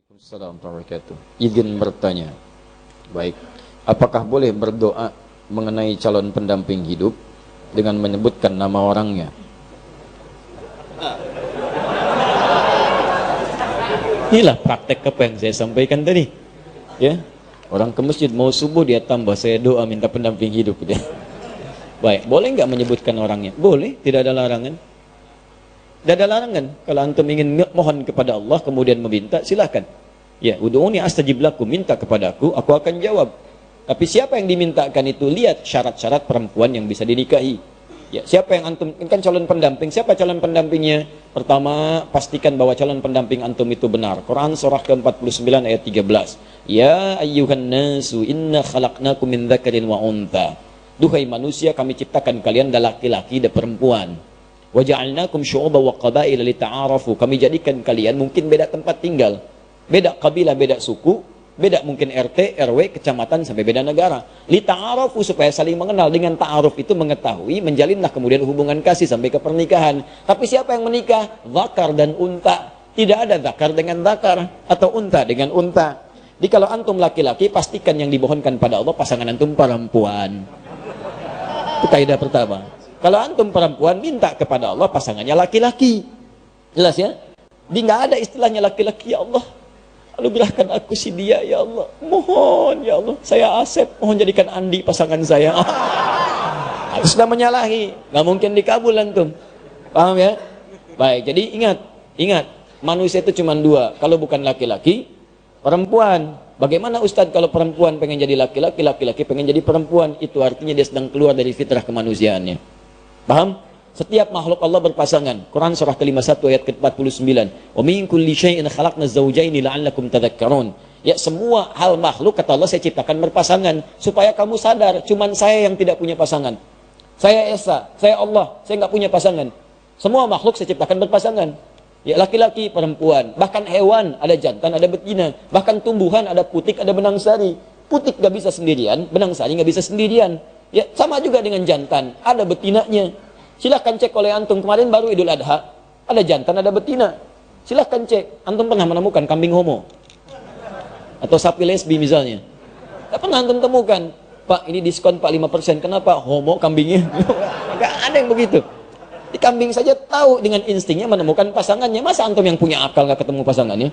Assalamualaikum warahmatullahi wabarakatuh. Izin bertanya. Baik. Apakah boleh berdoa mengenai calon pendamping hidup dengan menyebutkan nama orangnya? Inilah praktek apa yang saya sampaikan tadi. Ya. Orang ke masjid mau subuh dia tambah saya doa minta pendamping hidup dia. Baik, boleh nggak menyebutkan orangnya? Boleh, tidak ada larangan. Tidak ada larangan. Kalau antum ingin mohon kepada Allah kemudian meminta, silakan. Ya, ud'uni astajib lakum, minta kepadaku, aku akan jawab. Tapi siapa yang dimintakan itu lihat syarat-syarat perempuan yang bisa dinikahi. Ya, siapa yang antum kan calon pendamping? Siapa calon pendampingnya? Pertama, pastikan bahwa calon pendamping antum itu benar. Quran surah ke-49 ayat 13. Ya ayyuhan nasu inna khalaqnakum min dzakarin wa untha. Duhai manusia, kami ciptakan kalian dari laki-laki dan perempuan. Wa ja'alnakum syu'uban wa qabaila lita'arafu. Kami jadikan kalian mungkin beda tempat tinggal. Beda kabilah, beda suku, beda mungkin RT, RW, kecamatan, sampai beda negara. Li ta'arufu, supaya saling mengenal. Dengan ta'aruf itu mengetahui, menjalinlah kemudian hubungan kasih sampai ke pernikahan. Tapi siapa yang menikah? Zakar dan unta. Tidak ada zakar dengan zakar atau unta dengan unta. Jadi kalau antum laki-laki, pastikan yang dimohonkan pada Allah pasangan antum perempuan. Itu kaidah pertama. Kalau antum perempuan, minta kepada Allah pasangannya laki-laki. Jelas ya? Di nggak ada istilahnya laki-laki, ya Allah, anugerahkan aku si dia, ya Allah. Mohon, ya Allah. Saya Asep, mohon jadikan Andi pasangan saya. Itu sudah menyalahi. Nggak mungkin dikabul antum. Paham ya? Baik, jadi ingat. Manusia itu cuma dua. Kalau bukan laki-laki, perempuan. Bagaimana Ustadz kalau perempuan pengen jadi laki-laki, laki-laki pengen jadi perempuan? Itu artinya dia sedang keluar dari fitrah kemanusiaannya. Paham? Setiap makhluk Allah berpasangan. Quran surah ke-51 ayat ke-49. Wa min kulli syai'in khalaqna zawjaini la'allakum tadhakkarun. Ya, semua hal makhluk kata Allah saya ciptakan berpasangan supaya kamu sadar, cuman saya yang tidak punya pasangan. Saya Esa, saya Allah, saya nggak punya pasangan. Semua makhluk saya ciptakan berpasangan. Ya, laki-laki, perempuan, bahkan hewan ada jantan, ada betina, bahkan tumbuhan ada putik, ada benang sari. Putik nggak bisa sendirian, benang sari nggak bisa sendirian. Ya, sama juga dengan jantan, ada betinanya. Silahkan cek oleh antum, kemarin baru Idul Adha, ada jantan, ada betina. Silahkan cek, antum pernah menemukan kambing homo? Atau sapi lesbi misalnya? Tidak pernah antum temukan. Pak, ini diskon Pak 5%, kenapa? Homo kambingnya? Gak ada yang begitu. Di kambing saja tahu dengan instingnya menemukan pasangannya. Masa antum yang punya akal gak ketemu pasangannya?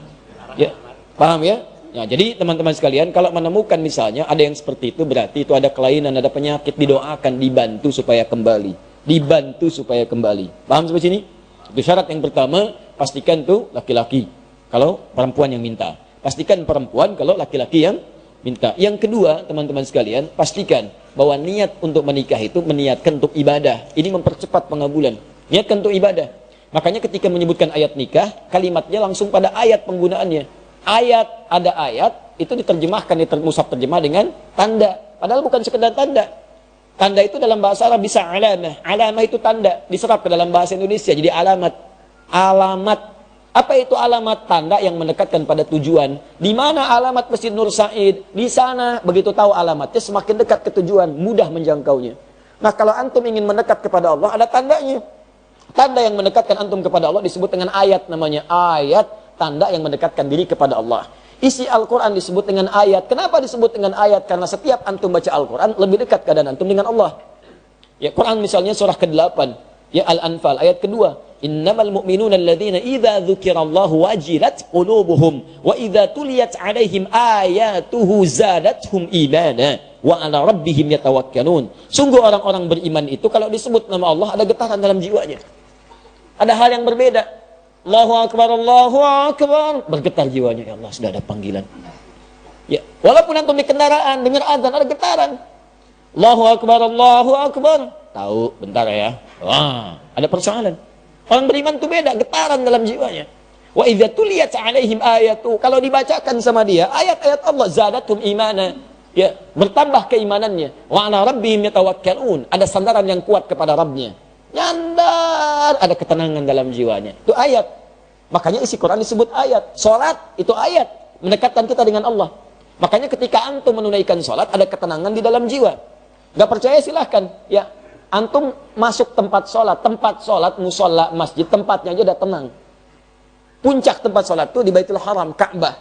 Ya, paham ya? Ya, jadi teman-teman sekalian, kalau menemukan misalnya ada yang seperti itu, berarti itu ada kelainan, ada penyakit, didoakan, dibantu supaya kembali. Dibantu supaya kembali. Paham sampai sini? Itu syarat yang pertama, pastikan tuh laki-laki kalau perempuan yang minta. Pastikan perempuan kalau laki-laki yang minta. Yang kedua, teman-teman sekalian, pastikan bahwa niat untuk menikah itu meniatkan untuk ibadah. Ini mempercepat pengabulan. Niatkan untuk ibadah. Makanya ketika menyebutkan ayat nikah, kalimatnya langsung pada ayat penggunaannya. Ada ayat, itu diterjemahkan, mushaf terjemah dengan tanda. Padahal bukan sekedar tanda. Tanda itu dalam bahasa Arab bisa alamah. Alamah itu tanda. Diserap ke dalam bahasa Indonesia jadi alamat. Alamat. Apa itu alamat? Tanda yang mendekatkan pada tujuan. Di mana alamat Masjid Nur Said? Di sana. Begitu tahu alamatnya, semakin dekat ke tujuan, mudah menjangkaunya. Nah, kalau antum ingin mendekat kepada Allah, ada tandanya. Tanda yang mendekatkan antum kepada Allah disebut dengan ayat namanya. Ayat, tanda yang mendekatkan diri kepada Allah. Isi Al-Quran disebut dengan ayat. Kenapa disebut dengan ayat? Karena setiap antum baca Al-Quran, lebih dekat keadaan antum dengan Allah. Ya, Quran misalnya surah ke-8. Ya, Al-Anfal, ayat kedua. Innamal mu'minuna alladhina idha dhukirallahu wajilat qulubuhum. Wa idha tuliyat alaihim ayatuhu zadathum imana. Wa ala rabbihim yatawakkalun. Sungguh orang-orang beriman itu, kalau disebut nama Allah, ada getaran dalam jiwanya. Ada hal yang berbeda. Allahu Akbar, Allahu Akbar. Bergetar jiwanya, ya Allah, sudah ada panggilan. Ya, walaupun antum di kendaraan, dengar azan, ada getaran. Allahu Akbar, Allahu Akbar. Tahu, bentar ya. Wah, ada persoalan. Orang beriman itu beda, getaran dalam jiwanya. Wa idza tuliyat alaihim ayatu. Kalau dibacakan sama dia, ayat-ayat Allah, zadatum imana. Ya, bertambah keimanannya. Wa ala rabbihim yatawakkalun. Ada sandaran yang kuat kepada Rabbnya. Nyandar, ada ketenangan dalam jiwanya. Itu ayat. Makanya isi Quran disebut ayat. Salat itu ayat, mendekatkan kita dengan Allah. Makanya ketika antum menunaikan salat, ada ketenangan di dalam jiwa. Gak percaya silahkan. Ya, antum masuk tempat salat, musola, masjid, tempatnya aja udah tenang. Puncak tempat salat itu di Baitul Haram, Ka'bah.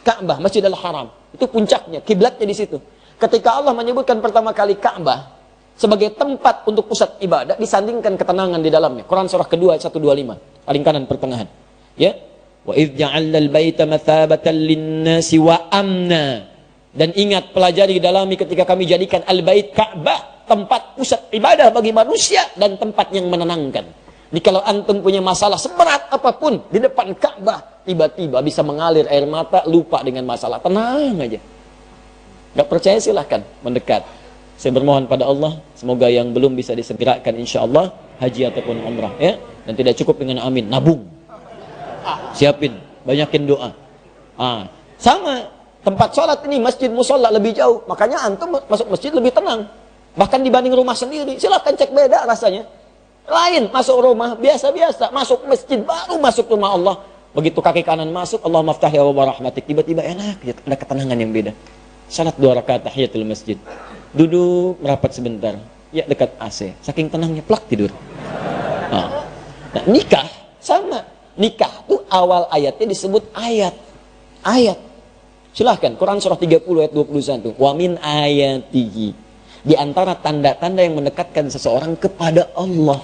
Ka'bah, Masjidil Haram. Itu puncaknya, kiblatnya di situ. Ketika Allah menyebutkan pertama kali Ka'bah sebagai tempat untuk pusat ibadah, disandingkan ketenangan di dalamnya. Quran surah kedua ayat 125, paling kanan pertengahan. Ya. Wa idz ja'alna al-baita mathabatan lin-nasi wa amna. Dan ingat, pelajari dalami ketika kami jadikan al-bait Ka'bah tempat pusat ibadah bagi manusia dan tempat yang menenangkan. Jadi kalau antum punya masalah seberat apapun di depan Ka'bah, tiba-tiba bisa mengalir air mata, lupa dengan masalah, tenang aja. Gak percaya silahkan mendekat. Saya bermohon pada Allah, semoga yang belum bisa disegerakan insya Allah haji ataupun umrah, ya. Dan tidak cukup dengan amin, nabung. Siapin, banyakin doa. Sama tempat sholat ini, masjid musola lebih jauh, makanya antum masuk masjid lebih tenang. Bahkan dibanding rumah sendiri, silahkan cek beda rasanya. Lain, masuk rumah biasa-biasa, masuk masjid baru masuk rumah Allah. Begitu kaki kanan masuk, Allah maftah ya wa rahmatik, tiba-tiba enak, ada ketenangan yang beda. Salat 2 rakaat tahiyatul masjid, duduk merapat sebentar, ya dekat AC, saking tenangnya plak tidur. Nah, nikah sama, nikah tuh awal ayatnya disebut ayat. Silahkan, Quran surah 30 ayat 21, wa min ayatihi, di antara tanda-tanda yang mendekatkan seseorang kepada Allah,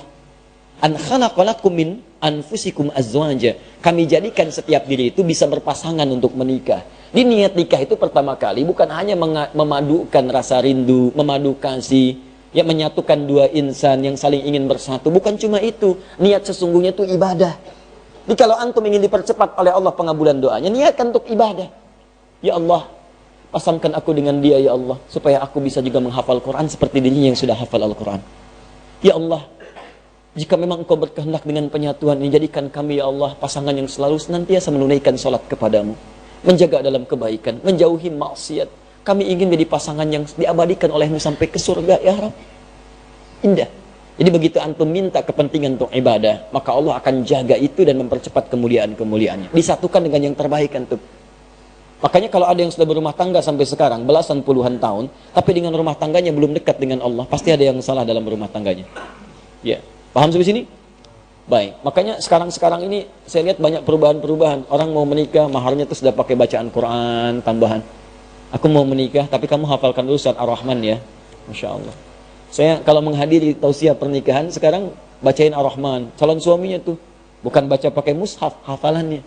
an khalaqalakum min anfusikum azwaja, kami jadikan setiap diri itu bisa berpasangan untuk menikah. Di niat nikah itu pertama kali bukan hanya memadukan rasa rindu, memadu kasih, ya, menyatukan dua insan yang saling ingin bersatu. Bukan cuma itu, niat sesungguhnya itu ibadah. Jadi kalau antum ingin dipercepat oleh Allah pengabulan doanya, niatkan untuk ibadah. Ya Allah, pasangkan aku dengan dia ya Allah, supaya aku bisa juga menghafal Quran seperti dirinya yang sudah hafal Al-Quran. Ya Allah, jika memang engkau berkehendak dengan penyatuan ini, jadikan kami ya Allah pasangan yang selalu senantiasa menunaikan salat kepadamu, menjaga dalam kebaikan, menjauhi maksiat. Kami ingin menjadi pasangan yang diabadikan olehmu sampai ke surga ya Rabb. Indah. Jadi begitu antum minta kepentingan untuk ibadah, maka Allah akan jaga itu dan mempercepat kemuliaan-kemuliaannya. Disatukan dengan yang terbaik antum. Makanya kalau ada yang sudah berumah tangga sampai sekarang, belasan puluhan tahun, tapi dengan rumah tangganya belum dekat dengan Allah, pasti ada yang salah dalam rumah tangganya. Ya, paham sampai sini? Baik, makanya sekarang ini saya lihat banyak perubahan-perubahan. Orang mau menikah, maharnya itu sudah pakai bacaan Quran tambahan. Aku mau menikah, tapi kamu hafalkan dulu surat Ar-Rahman ya. Masya Allah. Saya kalau menghadiri tausiah pernikahan, sekarang bacain Ar-Rahman. Calon suaminya tuh, bukan baca pakai mushaf, hafalannya.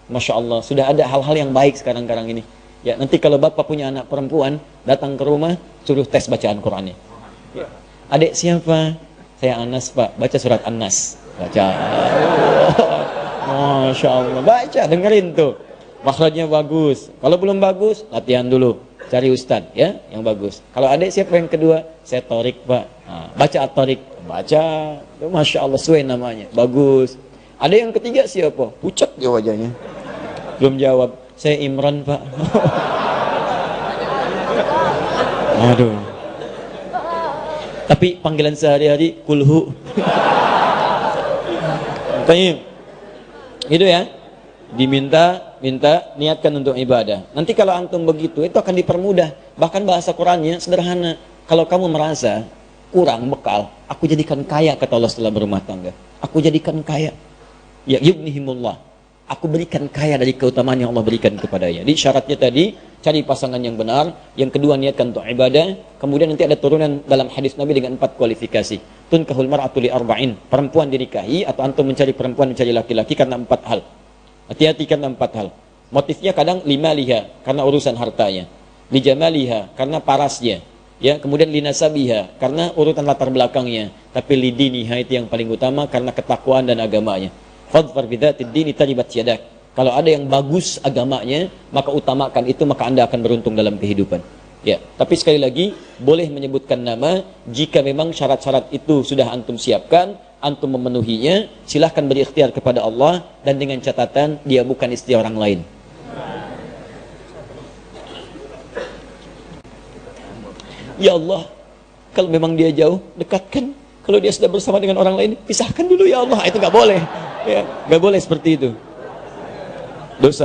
Masya Allah, sudah ada hal-hal yang baik sekarang ini. Ya, nanti kalau bapak punya anak perempuan, datang ke rumah, suruh tes bacaan Qurannya. Ya. Adik siapa? Saya Anas pak, baca surat An-Nas. Baca. Masya Allah, baca, dengerin tuh. Makhrajnya bagus. Kalau belum bagus, latihan dulu. Cari ustadz ya, yang bagus. Kalau adik siapa yang kedua? Saya Torik pak. Baca At-Torik. Baca. Masya Allah, sesuai namanya. Bagus. Ada yang ketiga siapa? Pucat dia wajahnya. Belum jawab. Saya Imran pak. Aduh. Tapi panggilan sehari-hari kulhu. Baik. Itu ya. Minta niatkan untuk ibadah. Nanti kalau antum begitu, itu akan dipermudah. Bahkan bahasa Qurannya sederhana. Kalau kamu merasa kurang bekal, aku jadikan kaya, kata Allah setelah berumah tangga. Aku jadikan kaya. Ya yughnihimullah. Aku berikan kaya dari keutamaan yang Allah berikan kepadanya. Jadi syaratnya tadi, cari pasangan yang benar. Yang kedua, niatkan untuk ibadah. Kemudian nanti ada turunan dalam hadis Nabi dengan 4 kualifikasi. Tunkahul mar'atu li arba'in. Perempuan dinikahi, atau antum mencari perempuan, mencari laki-laki karena 4 hal. Hati-hati karena 4 hal. Motifnya kadang limaliha, karena urusan hartanya. Lijamaliha, karena parasnya. Ya, kemudian linasabiha, karena urutan latar belakangnya. Tapi lidiniha itu yang paling utama, karena ketakwaan dan agamanya. Fadfar bidzatid dini taribat yadak. Kalau ada yang bagus agamanya, maka utamakan itu, maka Anda akan beruntung dalam kehidupan. Ya, tapi sekali lagi boleh menyebutkan nama jika memang syarat-syarat itu sudah antum siapkan, antum memenuhinya, silahkan berikhtiar kepada Allah dan dengan catatan dia bukan istri orang lain. Ya Allah, kalau memang dia jauh, dekatkan. Kalau dia sudah bersama dengan orang lain, pisahkan dulu ya Allah. Itu nggak boleh. Ya, nggak boleh seperti itu. Dosa.